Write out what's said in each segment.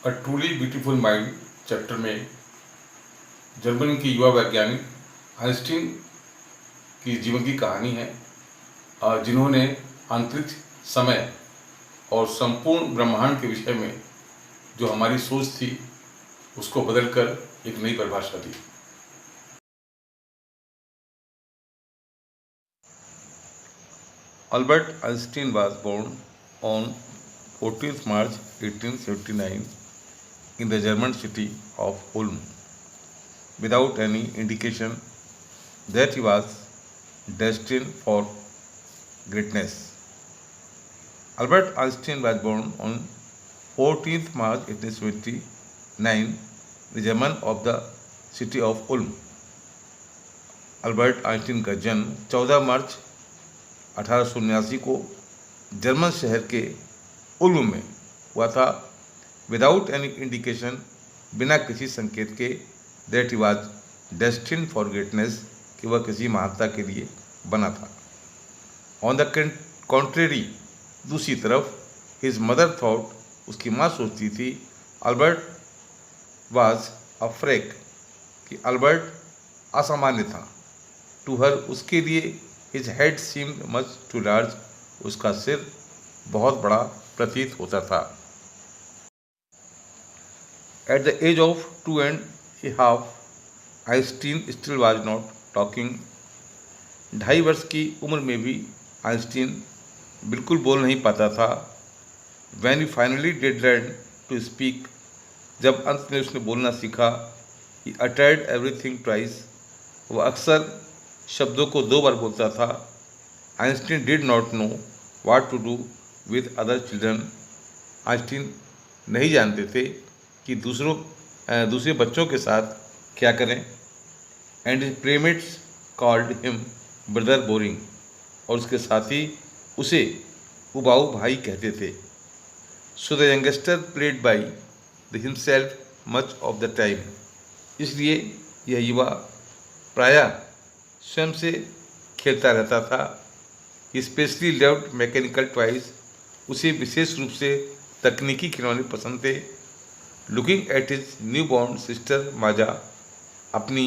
A truly beautiful mind chapter में Germany के युवा वैज्ञानिक आइंस्टीन की जीवन की कहानी है, जिन्होंने अंतरिक्ष, समय और संपूर्ण ब्रह्मांड के विषय में जो हमारी सोच थी उसको बदलकर एक नई परिभाषा दी। Albert Einstein was born on 14th March 1879 in the German city of Ulm, without any indication that he was destined for greatness. Albert Einstein was born on 14th March 1879 in the German of the city of Ulm. Albert Einstein का जन्म 14 मार्च 1879 को German शहर के उल्म में हुआ था, without any indication, बिना किसी संकेत के, that he was destined for greatness, कि वह किसी महानता के लिए बना था। ऑन द कॉन्ट्रेरी, दूसरी तरफ, हिज मदर थॉट, उसकी माँ सोचती थी, अल्बर्ट वाज अ फ्रेक, कि अल्बर्ट असामान्य था। टू हर, उसके लिए, his head seemed much too large, उसका सिर बहुत बड़ा प्रतीत होता था। At the age of 2.5, Einstein still was not talking. 2.5 वर्ष की उम्र में भी आइंस्टीन बिल्कुल बोल नहीं पाता था। When he finally did learn to speak, जब अंत में उसने बोलना सीखा, ही अटर्ड एवरीथिंग ट्वाइस, वह अक्सर शब्दों को 2 बार बोलता था। Einstein did not know what to do with other children, Einstein नहीं जानते थे कि दूसरे बच्चों के साथ क्या करें। And his playmates called him brother boring, और उसके साथी उसे उबाऊ भाई कहते थे। So the youngster played by the himself much of the time, इसलिए यह युवा प्रायः स्वयं से खेलता रहता था। He specially loved mechanical toys, उसे विशेष रूप से तकनीकी खिलौने पसंद थे। Looking at his new born sister Maja, अपनी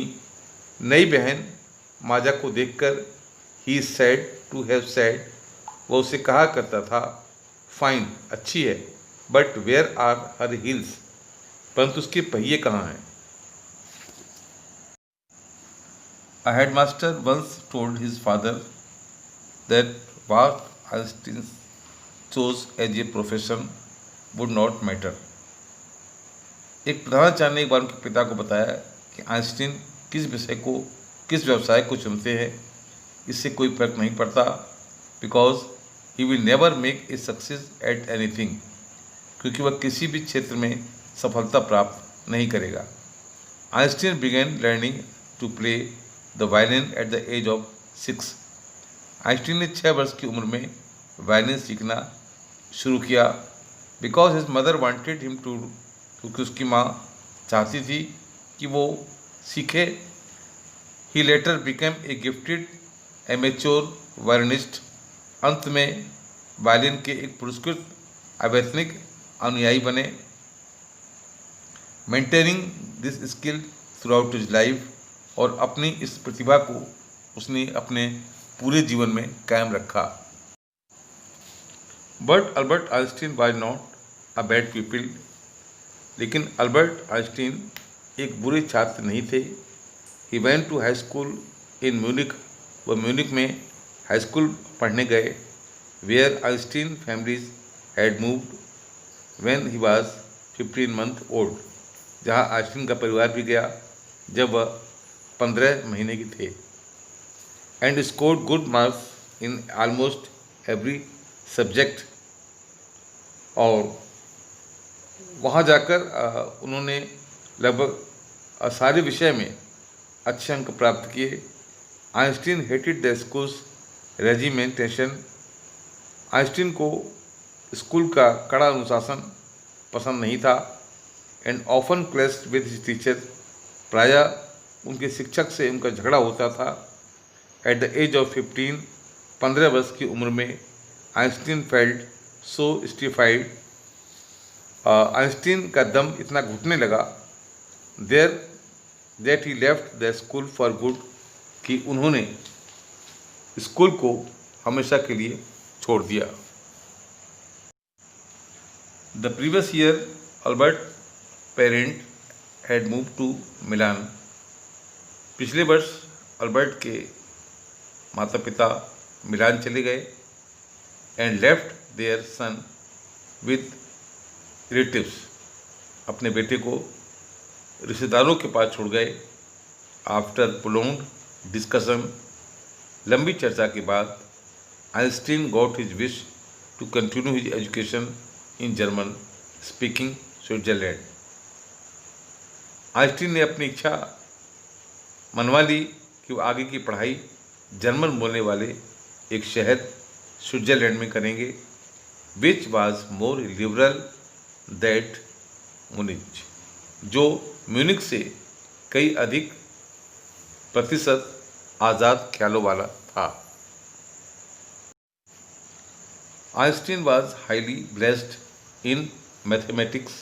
नई बहन माजा को देखकर, he said to have sad, वह उसे कहा करता था, फाइन, अच्छी है, but where are her heels, परंतु उसके पहिए कहाँ हैं। A headmaster once told his father that what Einstein chose as a profession would not matter. एक प्रधानाचार्य ने एक बार उनके पिता को बताया कि आइंस्टीन किस व्यवसाय को चुनते हैं, इससे कोई फर्क नहीं पड़ता, because he will never make a success at anything, क्योंकि वह किसी भी क्षेत्र में सफलता प्राप्त नहीं करेगा। Einstein began learning to play the violin at the age of 6, Einstein ने 6 वर्ष की उम्र में वायलिन सीखना शुरू किया। Because his mother wanted him to, क्योंकि उसकी माँ चाहती थी कि वो सीखे। He later became a gifted amateur violinist, अंत में वायलिन के एक पुरस्कृत अवैतनिक अनुयायी बने। Maintaining this skill throughout his life, और अपनी इस प्रतिभा को उसने अपने पूरे जीवन में कायम रखा। But Albert Einstein was not a bad people, लेकिन अल्बर्ट आइंस्टीन एक बुरे छात्र नहीं थे। He went to high school in Munich, वह म्यूनिक में हाई स्कूल पढ़ने गए। Where Einstein families had moved when he was 15 month old, जहाँ आइंस्टीन का परिवार भी गया जब वह 15 महीने की थे। And scored good marks in almost every subject, और वहाँ जाकर उन्होंने लगभग सारे विषय में अच्छे अंक प्राप्त किए। Einstein hated the schools regimentation, Einstein को स्कूल का कड़ा अनुशासन पसंद नहीं था। And often clashed with his teacher, प्रायः उनके शिक्षक से उनका झगड़ा होता था। एट द एज ऑफ 15 वर्ष की उम्र में Einstein felt so stifled Einstein का दम इतना घुटने लगा there that he left the school for good, कि उन्होंने स्कूल को हमेशा के लिए छोड़ दिया। The previous year Albert parent had move to Milan. पिछले वर्ष अल्बर्ट के माता पिता मिलान चले गए। And left there son with relatives, अपने बेटे को रिश्तेदारों के पास छोड़ गए। आफ्टर प्रोलॉन्ग्ड डिस्कशन, लंबी चर्चा के बाद, Einstein got his wish to continue his education in German speaking Switzerland. Einstein ने अपनी इच्छा मनवा ली कि वो आगे की पढ़ाई जर्मन बोलने वाले एक शहर स्विट्जरलैंड में करेंगे, which was more liberal that Munich, जो म्यूनिक से कई अधिक प्रतिशत आज़ाद ख्यालों वाला था। Einstein was highly blessed in mathematics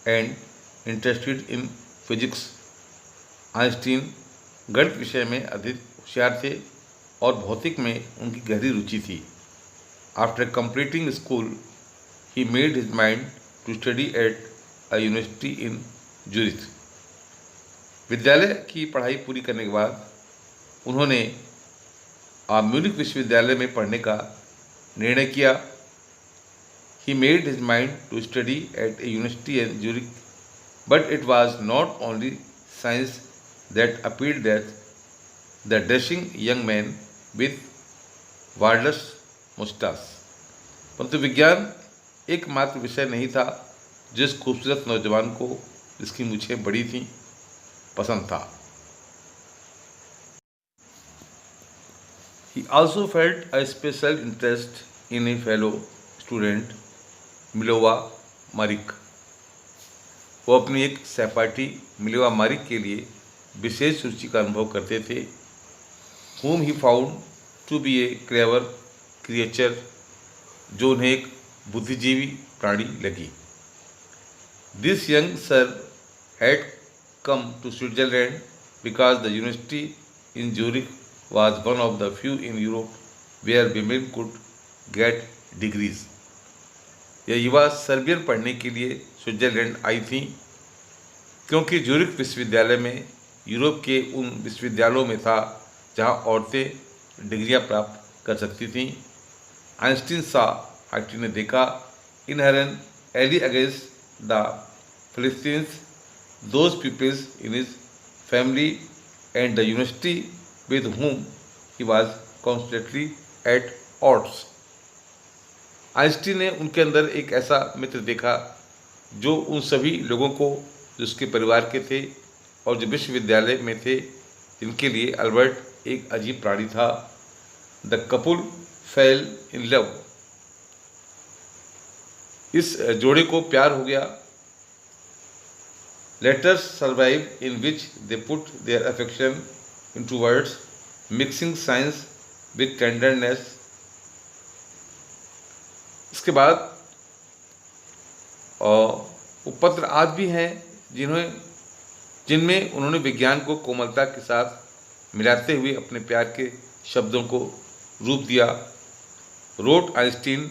and interested in physics. Einstein गणित विषय में अधिक होशियार थे और भौतिक में उनकी गहरी रुचि थी। After completing school he made his mind to study at a university in Zurich. विद्यालय की पढ़ाई पूरी करने के बाद उन्होंने म्यूनिख विश्वविद्यालय में पढ़ने का निर्णय किया। He made his mind to study at a university in Zurich, but it was not only science that appealed that the dashing young man with wordless mustache। परंतु विज्ञान एकमात्र विषय नहीं था जिस खूबसूरत नौजवान को, जिसकी मूछें बड़ी थीं, पसंद था। He also felt a special interest in a fellow student, मिलोवा मारिक। वो अपनी एक सहपाठी मिलोवा मारिक के लिए विशेष रुचि का अनुभव करते थे, whom he found to be a clever creature, जो उन्हें एक बुद्धिजीवी प्राणी लगी। This young sir had come to Switzerland because the university in Zurich was one of the few in Europe where women could get degrees। यह युवा Serbian पढ़ने के लिए स्विट्जरलैंड आई थी, क्योंकि ज्यूरिख विश्वविद्यालय में यूरोप के उन विश्वविद्यालयों में था जहां औरतें डिग्रियां प्राप्त कर सकती थीं। आइंस्टीन ने देखा in her an ally against the Philistines, those peoples in his family and the university with whom he was constantly at odds। Einstein ने उनके अंदर एक ऐसा मित्र देखा जो उन सभी लोगों को जो उसके परिवार के थे और जो विश्वविद्यालय में थे, जिनके लिए अल्बर्ट एक अजीब प्राणी था। The couple fell in love, इस जोड़े को प्यार हो गया। Letters survive in which they put their affection into words, mixing science with tenderness. इसके बाद वो पत्र आज भी हैं जिनमें उन्होंने विज्ञान को कोमलता के साथ मिलाते हुए अपने प्यार के शब्दों को रूप दिया। रोट आइंस्टीन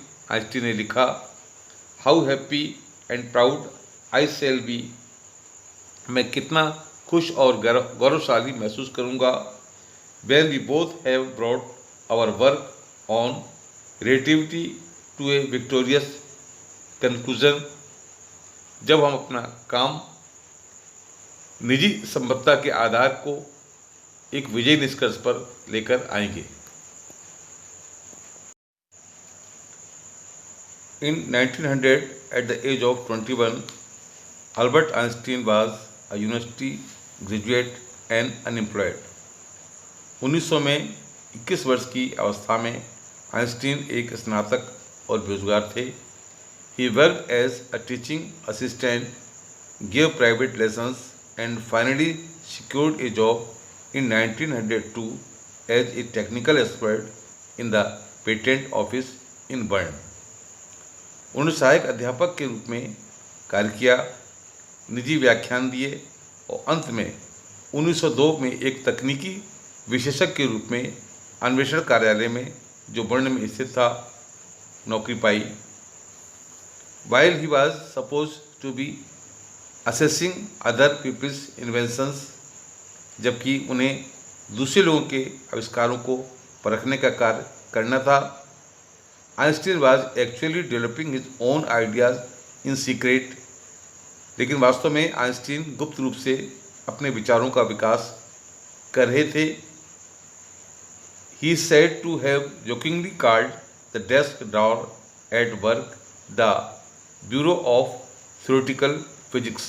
ने लिखा, how happy and proud I shall be, मैं कितना खुश और गौरवशाली महसूस करूँगा, when we both have brought our work on relativity to a victorious conclusion, जब हम अपना काम निजी संबद्धता के आधार को एक विजयी निष्कर्ष पर लेकर आएंगे। In 1900, at the age of 21, Albert Einstein was a university graduate and unemployed। 1900 में 21 वर्ष की अवस्था में आइंस्टीन एक स्नातक और बेरोजगार थे। He worked as a teaching assistant, gave private lessons, and finally secured a job in 1902 as a technical expert in the patent office in Bern। उन्होंने सहायक अध्यापक के रूप में कार्य किया, निजी व्याख्यान दिए और अंत में 1902 में एक तकनीकी विशेषज्ञ के रूप में अन्वेषण कार्यालय में, जो बर्न में स्थित था, नौकरी पाई। While he was supposed to be assessing other people's inventions, जबकि उन्हें दूसरे लोगों के आविष्कारों को परखने का कार्य करना था, Einstein was actually developing his own ideas in secret। लेकिन वास्तव में आइंस्टीन गुप्त रूप से अपने विचारों का विकास कर रहे थे। He is said to have jokingly called the desk drawer at work the Bureau of Theoretical Physics।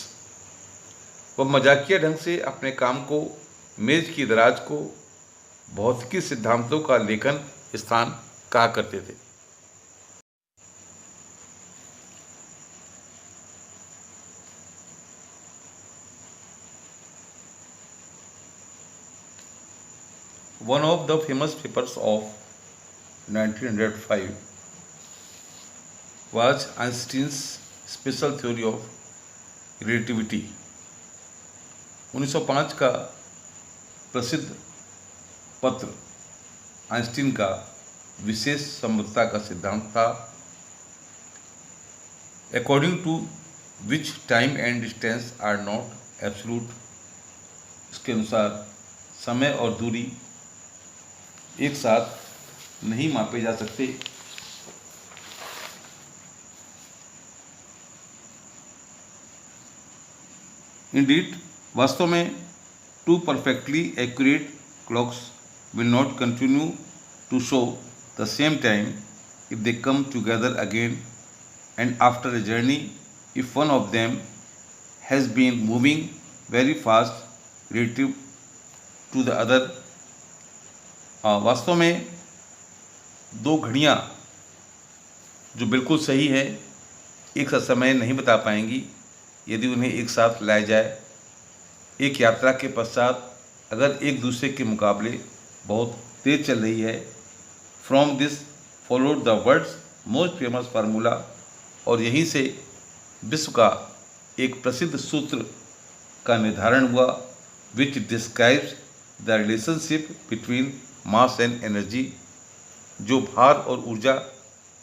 वह मजाकिया ढंग से अपने काम को, मेज की दराज को भौतिकी सिद्धांतों का लेखन स्थान कहा करते थे। One of the famous papers of 1905 was Einstein's special theory of relativity। 1905 का प्रसिद्ध पत्र आइंस्टीन का विशेष संबद्धता का सिद्धांत था, according to which time and distance are not absolute. इसके अनुसार समय और दूरी एक साथ नहीं मापे जा सकते। इंडीड, वास्तव में two perfectly accurate clocks will not continue to show the same time if they come together again and after a journey if one of them has been moving very fast relative to the other. वास्तव में दो घड़ियाँ जो बिल्कुल सही है एक साथ समय नहीं बता पाएंगी यदि उन्हें एक साथ लाया जाए। एक यात्रा के पश्चात अगर एक दूसरे के मुकाबले बहुत तेज चल रही है। From this followed the world's most famous formula, और यहीं से विश्व का एक प्रसिद्ध सूत्र का निर्धारण हुआ, which describes the relationship between mass and energy, जो भार और ऊर्जा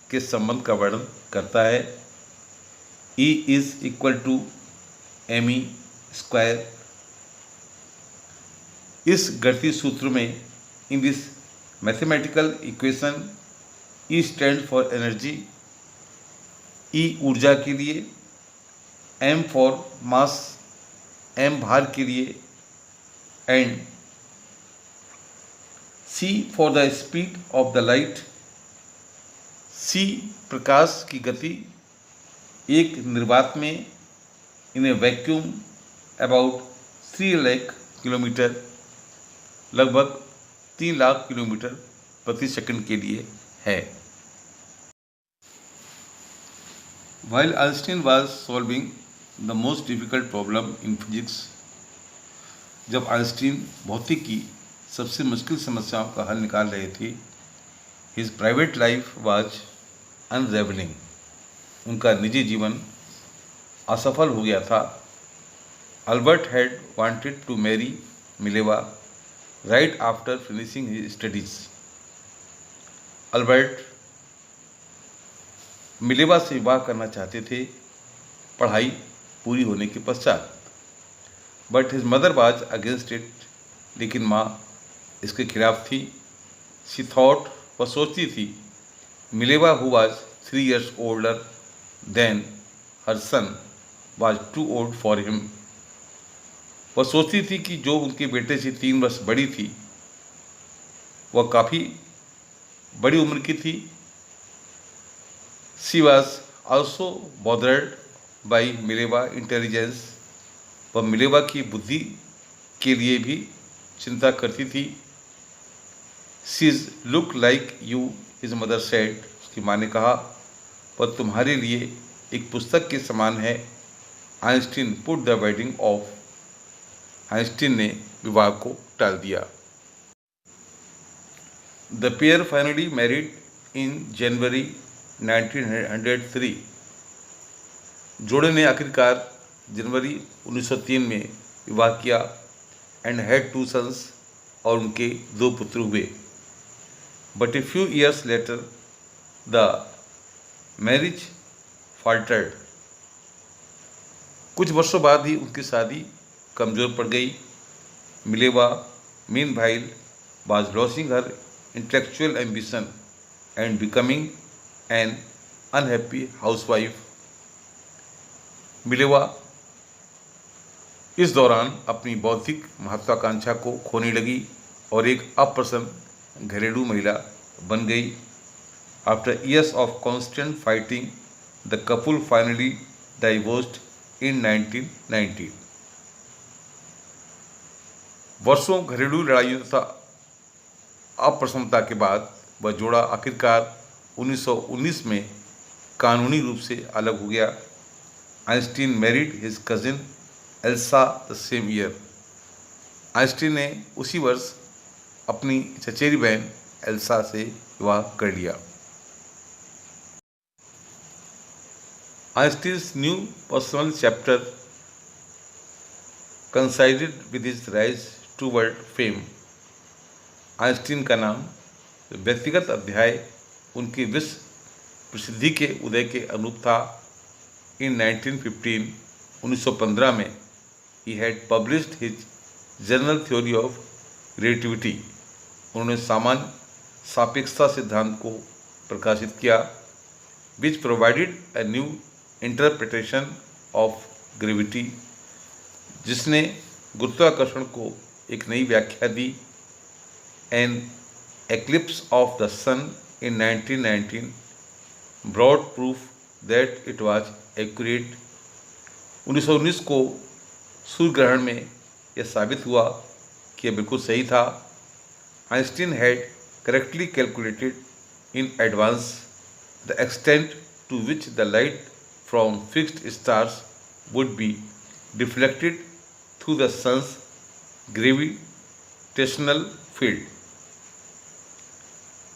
के संबंध का वर्णन करता है। E is equal to me square. इस गणितीय सूत्र में, in this mathematical equation, E stand for energy, E ऊर्जा के लिए, M फॉर मास, M भार के लिए, and C for the speed of the light, C प्रकाश की गति एक निर्वात में, इन ए वैक्यूम अबाउट 3 लाख किलोमीटर, लगभग 3 लाख किलोमीटर प्रति सेकंड के लिए है। While Einstein was solving the most difficult problem in physics, जब आइंस्टीन भौतिकी की सबसे मुश्किल समस्याओं का हल निकाल रहे थे, his private life was unraveling। उनका निजी जीवन असफल हो गया था। Albert had wanted to marry Mileva right after finishing his studies. Albert Mileva से विवाह करना चाहते थे पढ़ाई पूरी होने के पश्चात, but his mother was against it. लेकिन माँ इसके खिलाफ थी। शी थॉट, वह सोचती थी, Mileva who was 3 years older than her son was too old for him। वह सोचती थी कि जो उनके बेटे से 3 वर्ष बड़ी थी वह काफ़ी बड़ी उम्र की थी। She was also bothered by Mileva intelligence. वह मिलेवा की बुद्धि के लिए भी चिंता करती थी। She look like you, his mother said. उसकी माँ ने कहा, वह तुम्हारे लिए एक पुस्तक के समान है। Einstein put the wedding off. Einstein ने विवाह को टाल दिया। The pair finally married in January 1903। जोड़े ने आखिरकार जनवरी 1903 में विवाह किया एंड हैड 2 सन्स और उनके 2 पुत्र हुए। But a few years later the marriage faltered. कुछ वर्षों बाद ही उनकी शादी कमज़ोर पड़ गई। Mileva meanwhile was losing her intellectual ambition and becoming an unhappy housewife. Mileva इस दौरान अपनी बौद्धिक महत्वाकांक्षा को खोने लगी और एक अप्रसन्न घरेलू महिला बन गई। After years of constant fighting, the couple finally divorced in 1919. वर्षों घरेलू लड़ाइयों तथा अप्रसन्नता के बाद वह जोड़ा आखिरकार 1919 में कानूनी रूप से अलग हो गया। Einstein married his cousin Elsa the same year. Einstein ने उसी वर्ष अपनी चचेरी बहन एल्सा से विवाह कर लिया। Einstein's new personal chapter coincided with his rise toward fame. Einstein का नाम व्यक्तिगत अध्याय उनकी विश्व प्रसिद्धि के उदय के अनुरूप था। इन 1915 में he had published his general theory of relativity. उन्होंने सामान्य सापेक्षता सिद्धांत को प्रकाशित किया, which provided a new interpretation of gravity, जिसने गुरुत्वाकर्षण को एक नई व्याख्या दी। An eclipse of the sun in 1919 brought proof that it was accurate. 1919 को सूर्य ग्रहण में यह साबित हुआ कि यह बिल्कुल सही था। Einstein had correctly calculated in advance the extent to which the light from fixed stars would be deflected through the sun's gravitational field.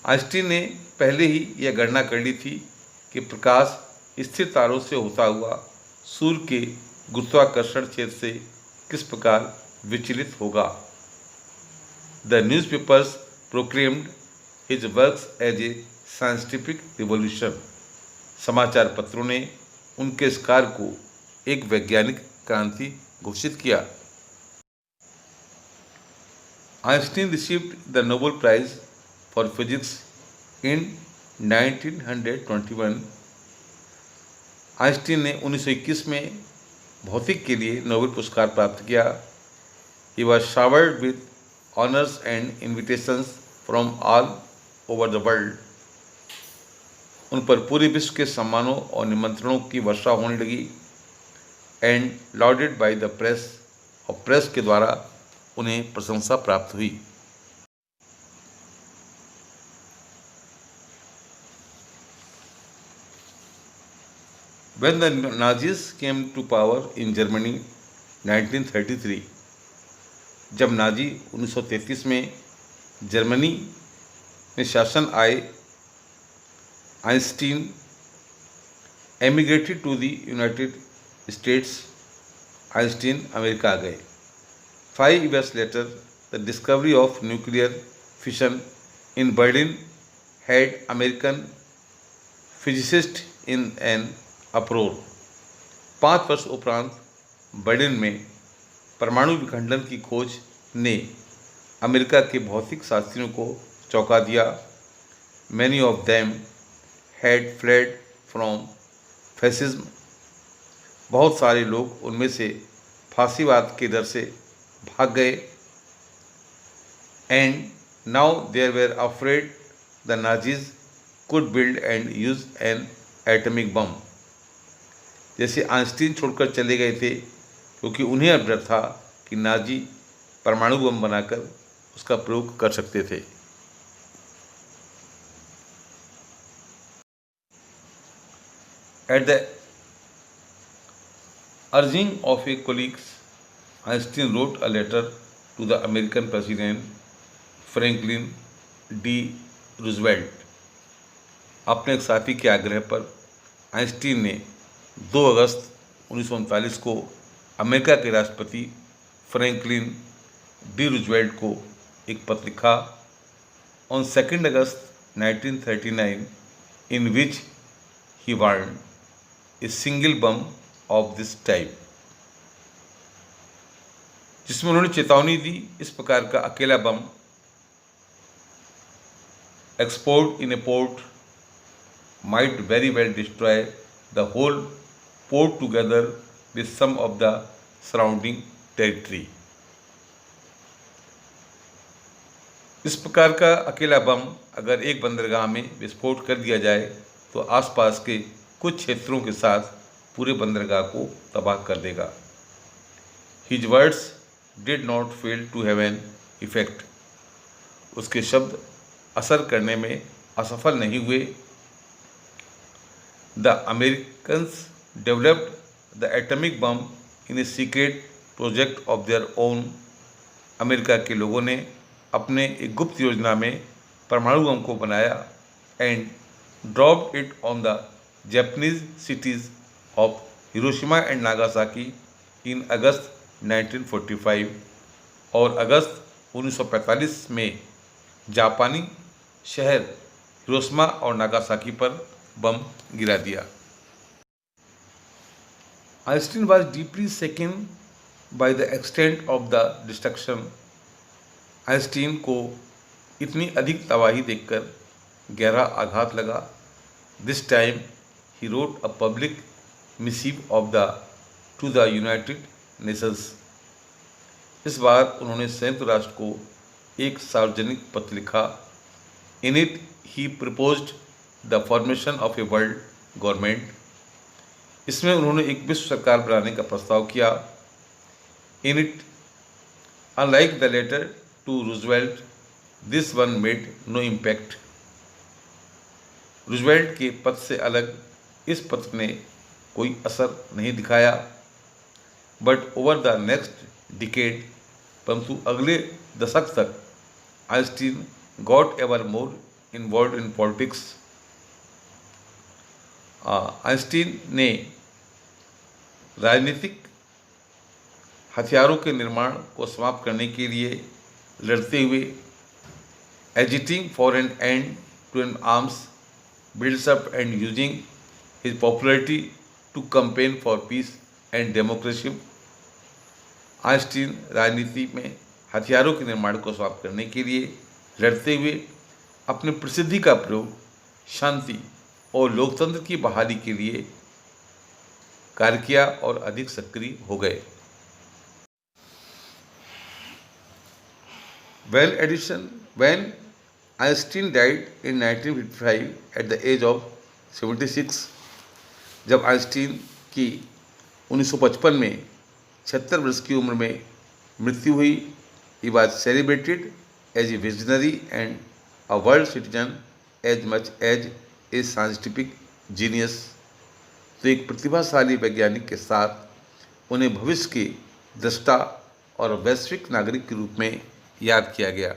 Einstein ने पहले ही यह गणना कर ली थी कि प्रकाश स्थिर तारों से होता हुआ सूर्य के गुरुत्वाकर्षण क्षेत्र से किस प्रकार विचलित होगा। The newspapers proclaimed his works as a scientific revolution. समाचार पत्रों ने उनके इस कार्य को एक वैज्ञानिक क्रांति घोषित किया। Einstein received the Nobel prize for physics in 1921। Einstein ने 1921 में भौतिक के लिए नोबेल पुरस्कार प्राप्त किया। He was showered with honours and invitations from all over the world. उन पर पूरे विश्व के सम्मानों और निमंत्रणों की वर्षा होने लगी। And loaded by the press, और प्रेस के द्वारा उन्हें प्रशंसा प्राप्त हुई। When the Nazis came to power in Germany 1933, जब नाजी 1933 में जर्मनी में शासन आए, Einstein emigrated to the United States. Einstein America गए। 5 years later, the discovery of nuclear fission in Berlin had American physicists in an uproar. 5 वर्ष उपरांत Berlin में परमाणु विखंडन की खोज ने अमेरिका के भौतिक शास्त्रियों को चौंका दिया। Many of them had fled from fascism. बहुत सारे लोग उनमें से फांसीवाद के डर से भाग गए। And now they were afraid the Nazis could build and use an atomic bomb. जैसे आइंस्टीन छोड़कर चले गए थे क्योंकि उन्हें अब डर था कि नाजी परमाणु बम बनाकर उसका प्रयोग कर सकते थे। At the urging of a colleagues, Einstein wrote a letter to the American President Franklin D. Roosevelt. अपने एक साथी के आग्रह पर आइंस्टीन ने 2 अगस्त 1939 को अमेरिका के राष्ट्रपति फ्रैंकलिन डी रूजवेल्ट को एक पत्र लिखा on 2 August 1939 in which he warned a single bomb of this type, जिसमें उन्होंने चेतावनी दी इस प्रकार का अकेला bomb export in a port might very well destroy the whole port together with some of the surrounding territory. इस प्रकार का अकेला बम अगर एक बंदरगाह में विस्फोट कर दिया जाए तो आसपास के कुछ क्षेत्रों के साथ पूरे बंदरगाह को तबाह कर देगा. His words did not fail to have an effect. उसके शब्द असर करने में असफल नहीं हुए. The Americans developed the atomic bomb in a secret project of their own. America के लोगों ने अपने एक गुप्त योजना में परमाणु बम को बनाया and dropped it on the Japanese cities of Hiroshima and Nagasaki in August 1945. और अगस्त 1945 में जापानी शहर हिरोशिमा और नागासाकी पर बम गिरा दिया. Einstein was deeply सेकन by the extent of the destruction. Einstein को इतनी अधिक तबाही देखकर गहरा आघात लगा. This time he wrote a public massive of the two the United Nations. इस बार उन्होंने संयुक्त राष्ट्र को एक सार्वजनिक पत्र लिखा. In it he proposed the formation of a world government. इसमें उन्होंने एक विश्व सरकार बनाने का प्रस्ताव किया. In it unlike the letter to Roosevelt this one made no impact. Roosevelt के पत्र से अलग इस पत्र ने कोई असर नहीं दिखाया. But over the next decade, परंतु अगले दशक तक Einstein got ever more involve in politics. Einstein ने राजनीतिक हथियारों के निर्माण को समाप्त करने के लिए लड़ते हुए agitating for an end to an arms builds up and using his popularity to campaign for peace and democracy. Einstein राजनीति में हथियारों के निर्माण को समाप्त करने के लिए लड़ते हुए अपनी प्रसिद्धि का प्रयोग शांति और लोकतंत्र की बहाली के लिए कार्य किया और अधिक सक्रिय हो गए. When Einstein died in 1955 at the age of 76, जब आइंस्टीन की 1955 में 76 वर्ष की उम्र में मृत्यु हुई, he was celebrated as a visionary and a world citizen as much as a scientific genius. तो एक प्रतिभाशाली वैज्ञानिक के साथ उन्हें भविष्य के दृष्टा और वैश्विक नागरिक के रूप में याद किया गया.